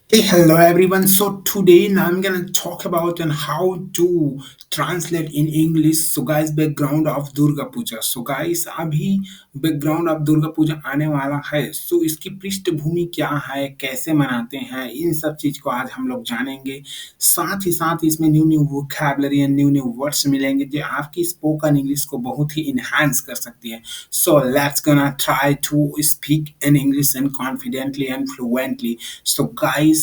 Hey, hello everyone. So today now I'm gonna talk about and how to translate in English. So guys, background of Durga Puja. So guys, अभी background of Durga Puja आने वाला है. So इसकी पृष्ठभूमि क्या है, कैसे मनाते हैं, इन सब चीज को आज हम लोग जानेंगे. साथ ही साथ इसमें new new vocabulary and new new words मिलेंगे जो आपकी स्पोकन इंग्लिश को बहुत ही इनहांस कर सकती है. So let's gonna try to speak in English and confidently and fluently. So guys,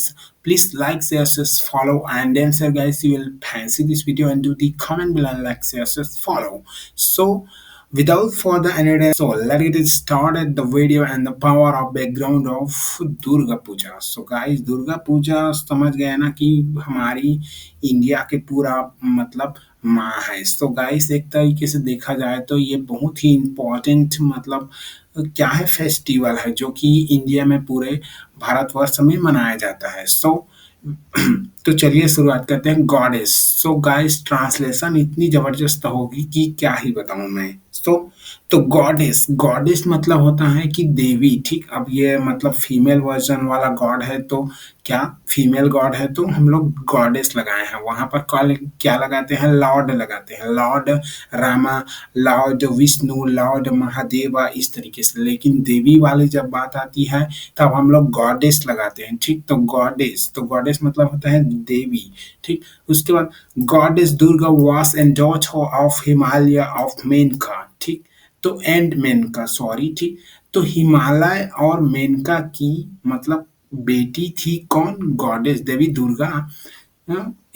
please like, share, follow, and then sir guys, you will fancy this video and do the comment below, like, share, follow. So without further ado, so let's get started the video and the power of background of Durga Puja. So guys, Durga Puja समझ गए ना कि हमारी India के पूरा मतलब माँ है. सो गाइस, एक तरीके से देखा जाए तो ये बहुत ही इम्पोर्टेंट मतलब क्या है, फेस्टिवल है जो कि इंडिया में पूरे भारतवर्ष में मनाया जाता है. सो तो चलिए शुरुआत करते हैं. गॉडेस. सो गाइस, ट्रांसलेशन इतनी जबरदस्त होगी कि क्या ही बताऊं मैं. तो गॉडेस, गॉडेस मतलब होता है कि देवी. ठीक, अब ये मतलब फीमेल वर्जन वाला गॉड है तो क्या फीमेल गॉड है तो हम लोग गॉडेस लगाए हैं. वहां पर कॉल क्या लगाते हैं, लॉर्ड लगाते हैं. Lord Rama, Lord Vishnu, Lord Mahadeva, इस तरीके से. लेकिन देवी वाली जब बात आती है तब हम लोग गॉडेस लगाते हैं. ठीक, तो गॉडेस मतलब होता है देवी. ठीक, उसके बाद goddess Durga was and daughter of Himalaya of Menaka. ठीक, तो एंड मेनका, सॉरी. ठीक, तो हिमालय और मेनका की मतलब बेटी थी कौन, गॉडेस देवी दुर्गा.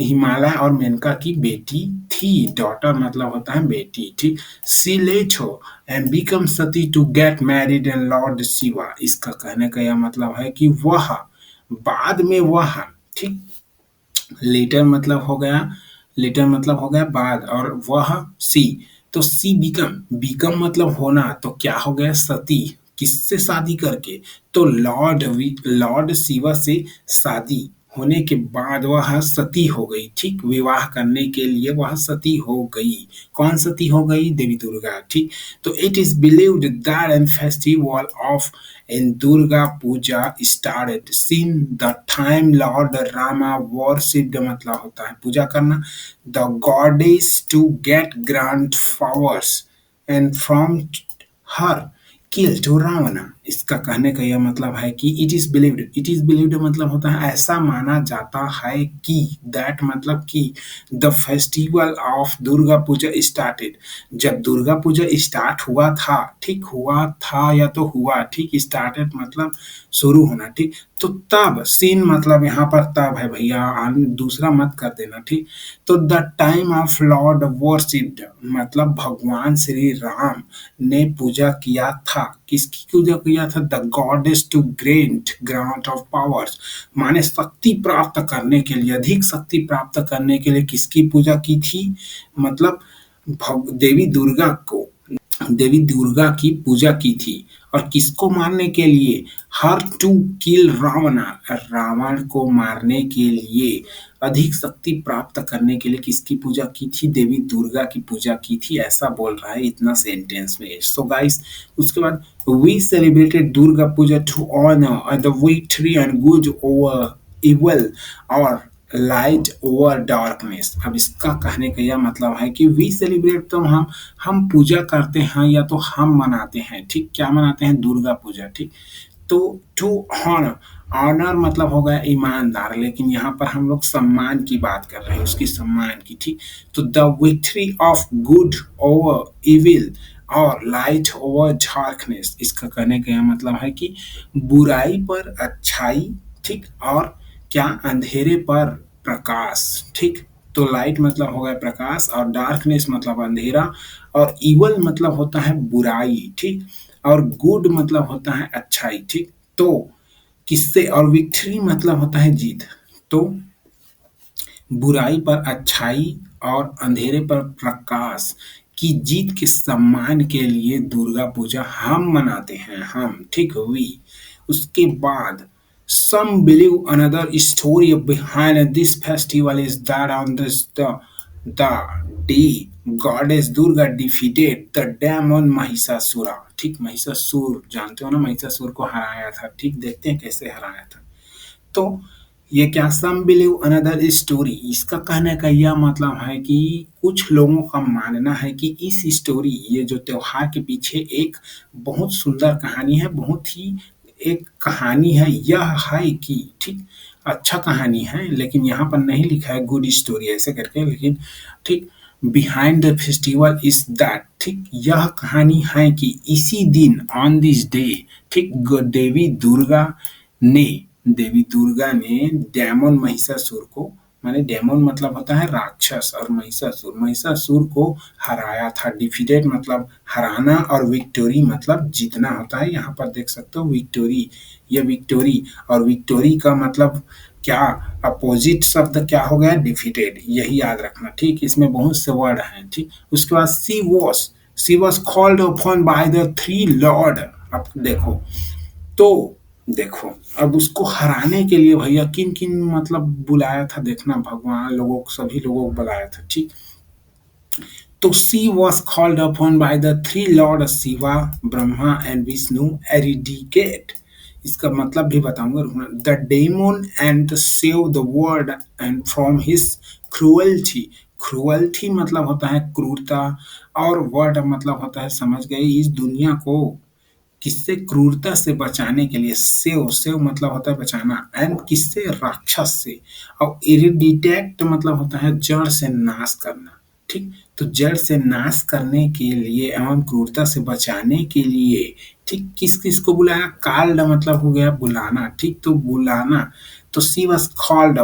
हिमालय और मेनका की बेटी थी. डॉटर मतलब होता है बेटी. ठीक, सी लेट हो and become Sati to get married and lord Shiva. इसका कहने का यह मतलब है कि वह बाद में वह, ठीक, लेटर मतलब हो गया, लेटर मतलब हो गया बाद, और वह सी, तो सी बिकम, बिकम मतलब होना, तो क्या हो गया, सती. किससे शादी करके, तो लॉर्ड शिवा से शादी होने के बाद वह सती हो गई. ठीक, विवाह करने के लिए वह सती हो गई. कौन सती हो गई, देवी दुर्गा. ठीक, तो it is believed that an festival of in Durga Puja started since the time Lord Rama worshipped मतलब होता है पूजा करना the goddess to get grand powers and from her killed Ravana. इसका कहने का यह मतलब है कि इट इज बिलीव्ड मतलब होता है ऐसा माना जाता है कि, दैट मतलब कि the festival of Durga Puja started, जब दुर्गा पूजा स्टार्ट हुआ था. ठीक, हुआ था या तो हुआ. ठीक, स्टार्टेड मतलब शुरू होना. ठीक, तो तब सीन मतलब यहाँ पर तब है भैया, दूसरा मत कर देना. ठीक, तो the time of Lord worshipped मतलब भगवान श्री राम ने पूजा किया था. किसकी पूजा किया था, the goddess to grant of powers, माने शक्ति प्राप्त करने के लिए, अधिक शक्ति प्राप्त करने के लिए किसकी पूजा की थी, मतलब देवी दुर्गा को, देवी दुर्गा की पूजा की थी. और किसको मारने के लिए, हर टू किल रावणा, रावण को मारने के लिए, अधिक शक्ति प्राप्त करने के लिए किसकी पूजा की थी, देवी दुर्गा की पूजा की थी. ऐसा बोल रहा है इतना सेंटेंस में. सो गाइस, उसके बाद we celebrated Durga Puja to honour the victory and good over evil और लाइट ओवर डार्कनेस. अब इसका कहने का यह मतलब है कि वी सेलिब्रेट तो हम पूजा करते हैं या तो हम मनाते हैं. ठीक, क्या मनाते हैं, दुर्गा पूजा. ठीक, तो टू हॉनर, ऑनर मतलब हो गया ईमानदार, लेकिन यहाँ पर हम लोग सम्मान की बात कर रहे हैं, उसकी सम्मान की. ठीक, तो the victory of good over evil और लाइट ओवर डार्कनेस. इसका कहने का यह मतलब है कि बुराई पर अच्छाई. ठीक, और क्या, अंधेरे पर प्रकाश. ठीक, तो लाइट मतलब हो गया प्रकाश और डार्कनेस मतलब अंधेरा और इवल मतलब होता है बुराई. ठीक, और गुड मतलब होता है अच्छाई. ठीक, तो किससे, और विक्ट्री मतलब होता है जीत. तो बुराई पर अच्छाई और अंधेरे पर प्रकाश की जीत के सम्मान के लिए दुर्गा पूजा हम मनाते हैं, हम. ठीक, वी. उसके बाद some believe another story behind this festival is that on the day goddess Durga defeated the demon Mahisasura. ठीक, महिषासुर जानते हो ना, महिषासुर को हराया था. ठीक, देखते हैं कैसे हराया था. तो ये क्या, सम बिलीव अनदर स्टोरी, इसका कहने का यह मतलब है कि कुछ लोगों का मानना है कि इस स्टोरी, ये जो त्योहार के पीछे एक बहुत सुंदर कहानी है, बहुत ही एक कहानी है, यह है कि ठीक, अच्छा कहानी है, लेकिन यहाँ पर नहीं लिखा है गुड स्टोरी ऐसे करके, लेकिन ठीक, behind the festival is that, ठीक, यह कहानी है कि इसी दिन ऑन दिस डे, ठीक, ने देवी दुर्गा ने डेमन महिषासुर को, माने डेमन मतलब होता है राक्षस, और महिषासुर, महिषासुर को हराया था। डिफीटेड मतलब हराना, और विक्टोरी मतलब जीतना होता है। यहाँ पर देख सकते हो विक्टोरी, ये विक्टोरी, और विक्टोरी का मतलब क्या, अपोजिट शब्द क्या हो गया, डिफीटेड, यही याद रखना, ठीक। इसमें बहुत से वर्ड हैं, ठीक। उसके बाद she was called upon by the three lord. अब देखो, तो देखो, अब उसको हराने के लिए भैया किन किन मतलब बुलाया था, देखना, भगवान लोगों को, सभी लोगों को बुलाया था, ठीक। तो she was called upon by the three lord Shiva, Brahma and Vishnu eradicate. इसका मतलब भी बताऊंगा, रुकना। The demon and save the world and from his cruelty. Cruelty मतलब होता है क्रूरता, और वर्ड मतलब होता है, समझ गए, इस दुनिया को किससे, क्रूरता से बचाने के लिए। सेव, सेव मतलब होता है बचाना, एंड किससे, राक्षस से। और इरिडिटेक्ट मतलब होता है जड़ से नाश करना, ठीक। तो जड़ से नाश करने के लिए एवं क्रूरता से बचाने के लिए, ठीक, किस किस को बुलाया, कॉल्ड मतलब हो गया बुलाना, ठीक। तो बुलाना, तो सी वॉज कॉल्ड,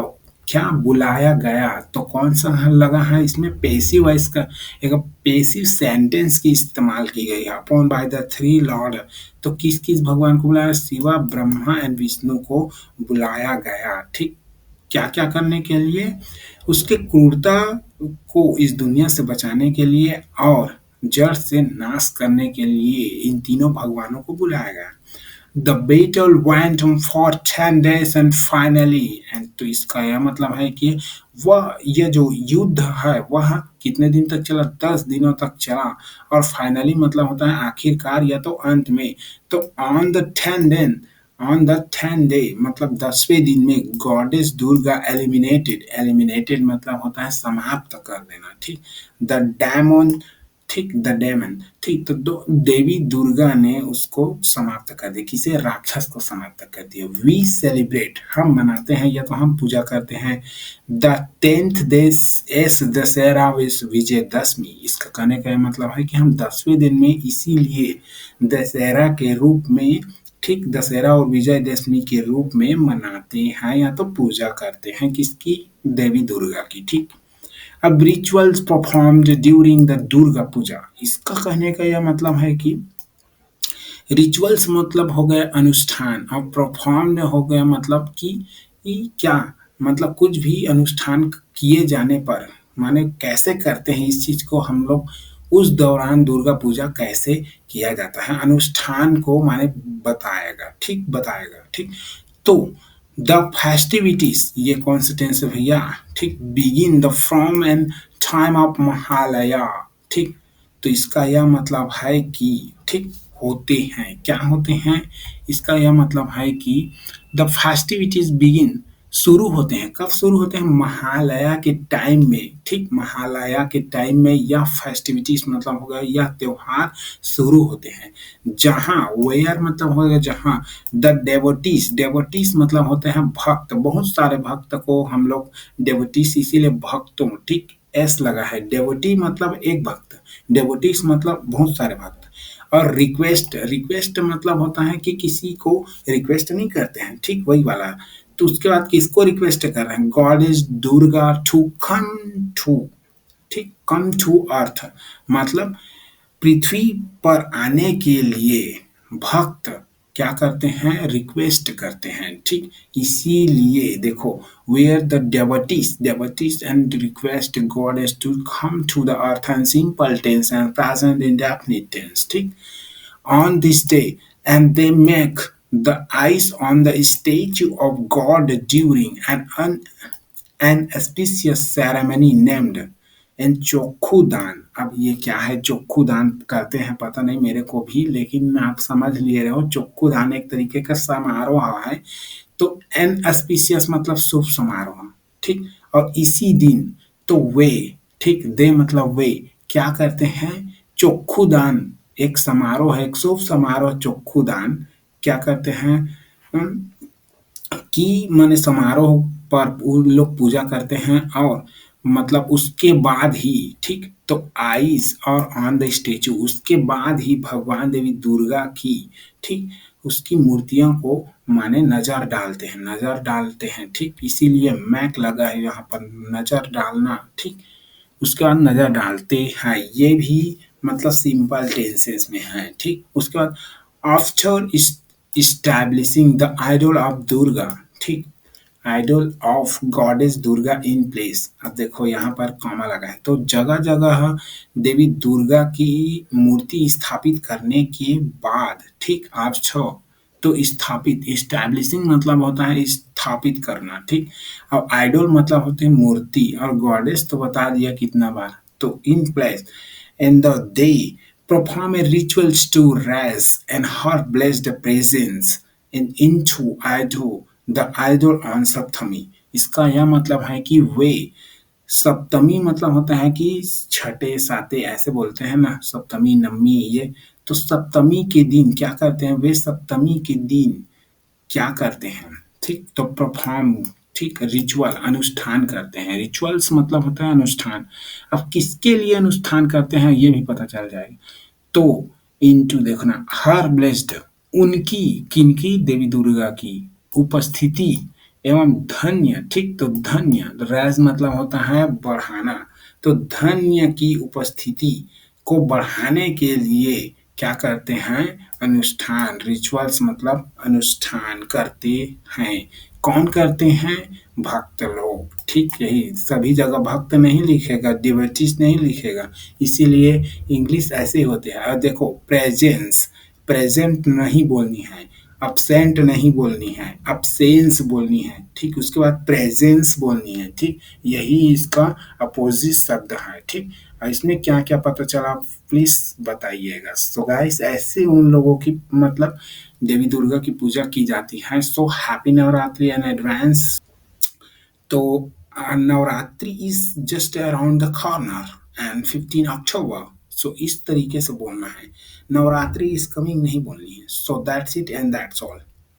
क्या, बुलाया गया। तो कौन सा लगा है इसमें, पेसिव वॉइस का, एक पेसिव सेंटेंस की इस्तेमाल की गई है, upon by the three Lord. तो किस किस भगवान को बुलाया, शिवा, ब्रह्मा एंड विष्णु को बुलाया गया, ठीक। क्या क्या करने के लिए, उसके क्रूरता को इस दुनिया से बचाने के लिए, और जड़ से नाश करने के लिए इन तीनों भगवानों को बुलाया गया। The battle went on for 10 days and finally, and तो इसका यह मतलब है कि वह, यह जो युद्ध है वह कितने दिन तक चला, 10 दिनों तक चला, और फाइनली मतलब होता है आखिरकार या तो अंत में। तो ऑन द 10 डे मतलब 10वें दिन में गॉडेस दुर्गा एलिमिनेटेड, एलिमिनेटेड मतलब होता है समाप्त कर देना, ठीक। द डेमन, ठीक, द डेमन, ठीक। तो देवी दुर्गा ने उसको समाप्त कर दिया, किसे, राक्षस को समाप्त कर दिया। वी सेलिब्रेट, हम मनाते हैं या तो हम पूजा करते हैं, the 10th day S Dussehra Vijayadashami. इसका कहने का मतलब है कि हम 10वें दिन में इसीलिए दशहरा के रूप में, ठीक, दशहरा और विजयदशमी के रूप में मनाते हैं या तो पूजा करते हैं, किसकी, देवी दुर्गा की, ठीक। अब rituals performed during the Durga puja, इसका कहने का यह मतलब है कि रिचुअल्स मतलब हो गए अनुष्ठान, और परफॉर्म्ड हो गया मतलब कि क्या, मतलब कुछ भी अनुष्ठान किए जाने पर, माने कैसे करते हैं इस चीज को हम लोग, उस दौरान दुर्गा पूजा कैसे किया जाता है, अनुष्ठान को माने बताएगा, ठीक, बताएगा, ठीक। तो द फेस्टिविटीज, ये कौन सा टेंस है भैया, ठीक, begin the from and time of Mahalaya, ठीक। तो इसका यह मतलब है कि, ठीक, होते हैं, क्या होते हैं, इसका यह मतलब है कि द फेस्टिविटीज बिगिन, शुरू होते हैं, कब शुरू होते हैं, महालया के टाइम में, ठीक, महालया के टाइम में यह फेस्टिविटीज मतलब होगा, यह त्योहार शुरू होते हैं। जहाँ, वेयर मतलब होगा जहाँ, द डेवोटीज, डेवोटीज मतलब होते हैं भक्त, बहुत सारे भक्त को हम लोग डेवोटीज, इसीलिए भक्तों, ठीक, एस लगा है, डेवोटी मतलब एक भक्त, डेवोटीज मतलब बहुत सारे भक्त। और रिक्वेस्ट, रिक्वेस्ट मतलब होता है कि किसी को रिक्वेस्ट नहीं करते हैं, ठीक, वही वाला। तो उसके बाद किसको रिक्वेस्ट कर रहे हैं, god is Durga to come to, ठीक, कम टू अर्थ, मतलब पृथ्वी पर आने के लिए भक्त क्या करते हैं, रिक्वेस्ट करते हैं, ठीक। इसीलिए देखो, where the deities and request god as to come to the earth and simple tense and present indefinite tense, ठीक, on this day, and they make the eyes on the statue of God during an auspicious ceremony named चोखुदान। अब ये क्या है, चोखुदान करते हैं पता नहीं मेरे को भी, लेकिन आप समझ लिए रहे हो, चोखुदान एक तरीके का समारोह है, तो एन ऑस्पिशियस मतलब शुभ समारोह, ठीक। और इसी दिन तो वे, ठीक, दे मतलब वे क्या करते हैं, चोखू दान, एक समारोह है, एक शुभ समारोह चोखू दान क्या करते हैं, कि माने समारोह पर वो लोग पूजा करते हैं, और मतलब उसके बाद ही, ठीक, तो आइस और ऑन द स्टेचू, उसके बाद ही भगवान देवी दुर्गा की, ठीक, उसकी मूर्तियों को माने नजर डालते हैं, नजर डालते हैं, ठीक, इसीलिए मैक लगा है यहाँ पर, नजर डालना, ठीक। उसके बाद नजर डालते हैं, ये भी मतलब सिंपल टेंसेस में है, ठीक। उसके बाद after establishing the idol of Durga, ठीक, idol of goddess Durga in place. अब देखो यहाँ पर कॉमा लगा है, तो जगह जगह देवी दुर्गा की मूर्ति स्थापित करने के बाद, ठीक, आप छो तो स्थापित, स्टैब्लिशिंग मतलब होता है स्थापित करना, ठीक। अब आइडल मतलब होते हैं मूर्ति, और गॉडेस तो बता दिया कितना बार, तो in place and they perform a rituals to raise and her blessed presence and into idol the idol on सप्तमी। इसका यह मतलब है कि वे सप्तमी मतलब होता है कि छठे साते ऐसे बोलते हैं ना, सप्तमी नवमी ये, तो सप्तमी के दिन क्या करते हैं, वे सप्तमी के दिन क्या करते हैं, ठीक, तो परफॉर्म, ठीक, रिचुअल अनुष्ठान करते हैं, रिचुअल्स मतलब होता है अनुष्ठान। अब किसके लिए अनुष्ठान करते हैं ये भी पता चल जाएगा। तो इनटू देखना, हर ब्लेस्ड, उनकी, किनकी, देवी दुर्गा की उपस्थिति एवं धन्य, ठीक, तो धन्य राज मतलब होता है बढ़ाना, तो धन्य की उपस्थिति को बढ़ाने के लिए क्या करते हैं, अनुष्ठान, रिचुअल्स मतलब अनुष्ठान करते हैं। कौन करते हैं, भक्त लोग, ठीक, यही सभी जगह भक्त नहीं लिखेगा, डिवोटीज नहीं लिखेगा, इसीलिए इंग्लिश ऐसे होते हैं। और देखो प्रेजेंस, प्रेजेंट नहीं बोलनी है, absent नहीं बोलनी है, absence बोलनी है, ठीक, उसके बाद प्रेजेंस बोलनी है, ठीक, यही इसका अपोजिट शब्द है, ठीक। और इसमें क्या क्या पता चला प्लीज बताइएगा। सो गाइस ऐसे उन लोगों की मतलब देवी दुर्गा की पूजा की जाती है। So happy Navratri in advance. तो Navratri is just around the corner and 15 October. So इस तरीके से बोलना है, नवरात्रि इज कमिंग नहीं बोलनी है। So that's it and that's all.